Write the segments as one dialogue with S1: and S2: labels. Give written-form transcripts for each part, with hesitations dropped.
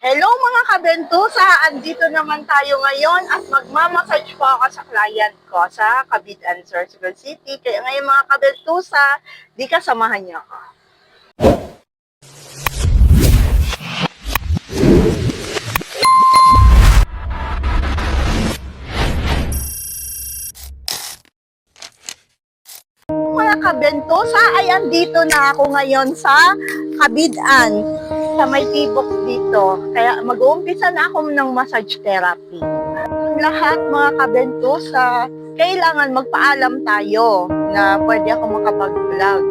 S1: Hello mga kabentusa! Andito naman tayo ngayon at magmamassage po ako sa client ko sa Cavite, Surigao City. Kaya ngayon mga kabentusa, di ka samahan niyo ako. Mga kabentusa, ay andito na ako ngayon sa Cavite, sa may tibok dito. Kaya mag-uumpisa na ako ng massage therapy. Lahat mga kabentusa, kailangan magpaalam tayo na pwede ako makapag-vlog.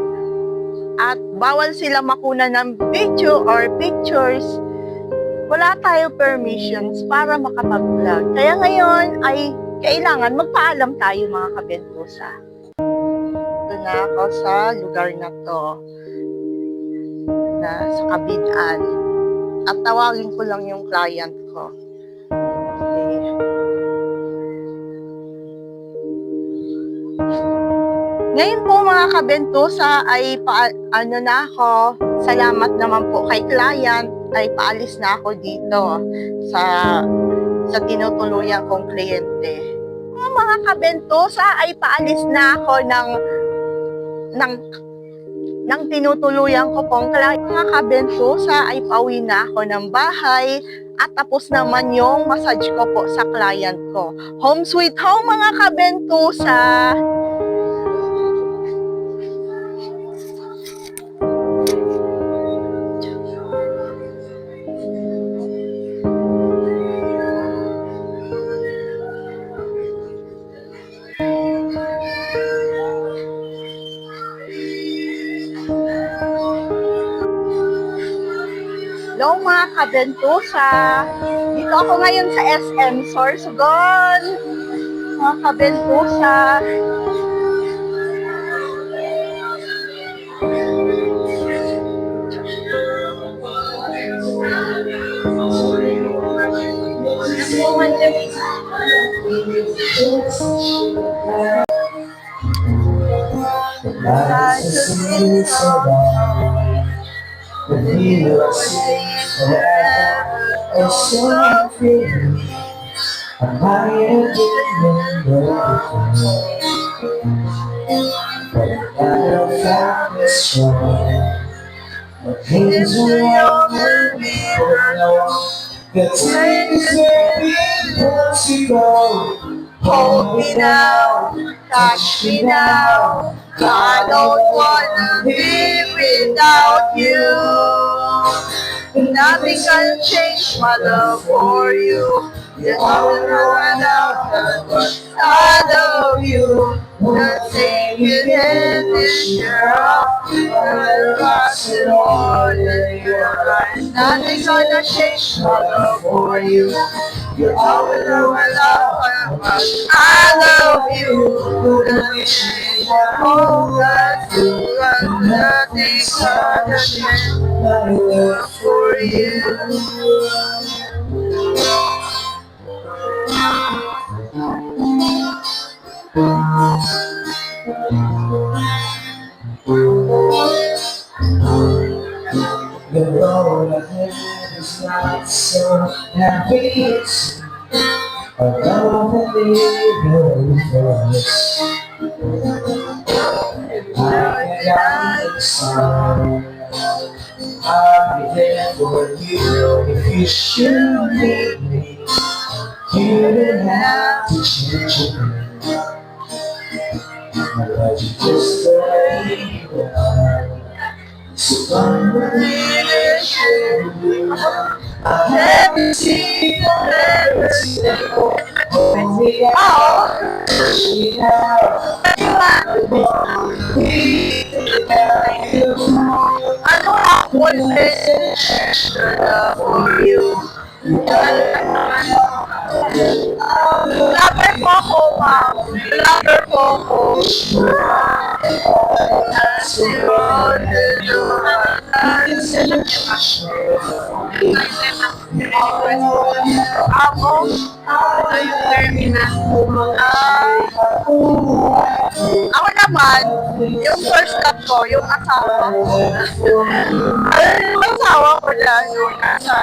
S1: At bawal sila makuna ng video or pictures. Wala tayo permissions para makapag-vlog. Kaya ngayon ay kailangan magpaalam tayo mga kabentusa. Ito na ako sa lugar na to. Sa Cavite. At tawagin ko lang yung client ko. Okay. Ngayon po mga kabentusa ay ano na ako, salamat naman po kay client, ay paalis na ako dito sa tinutuluyan kong kliyente. Mga kabentusa ay paalis na ako ng tinutuluyan ko pong client. Mga kabentusa ay pauwi na ako ng bahay at tapos naman yung massage ko po sa client ko. Home sweet home mga kabentusa! Hello mga kabentusa! Dito ako ngayon sa SM Sorsogon. Mga kabentusa.
S2: The heroes forever and so free. I might remember but I don't find this strong. My dreams will never be alone. The things may be impossible.
S1: Hold me now, touch me now. I don't wanna be without you. Nothing can change my love for you. You don't know enough, but I love you. Nothing you can disrupt. I'll pass it on in your life. Nothing's gonna change my love for you. You always know I love, but I love you. Nothing change my whole life. Nothing's gonna change my love for you.
S2: The road ahead is not so happy. Although I believe for us, I got the sun. I'll be there for you if you should need me. You don't have to change your mind. I love you just the way you are. So I'm really sure I haven't seen your letters. When we are, she now.
S1: Ano ako message for you? Lover po ako, ma'am. Lover po ako. Ako, ako naman, yung first love ko, yung asawa ko. Yung asawa ko na, yung nasa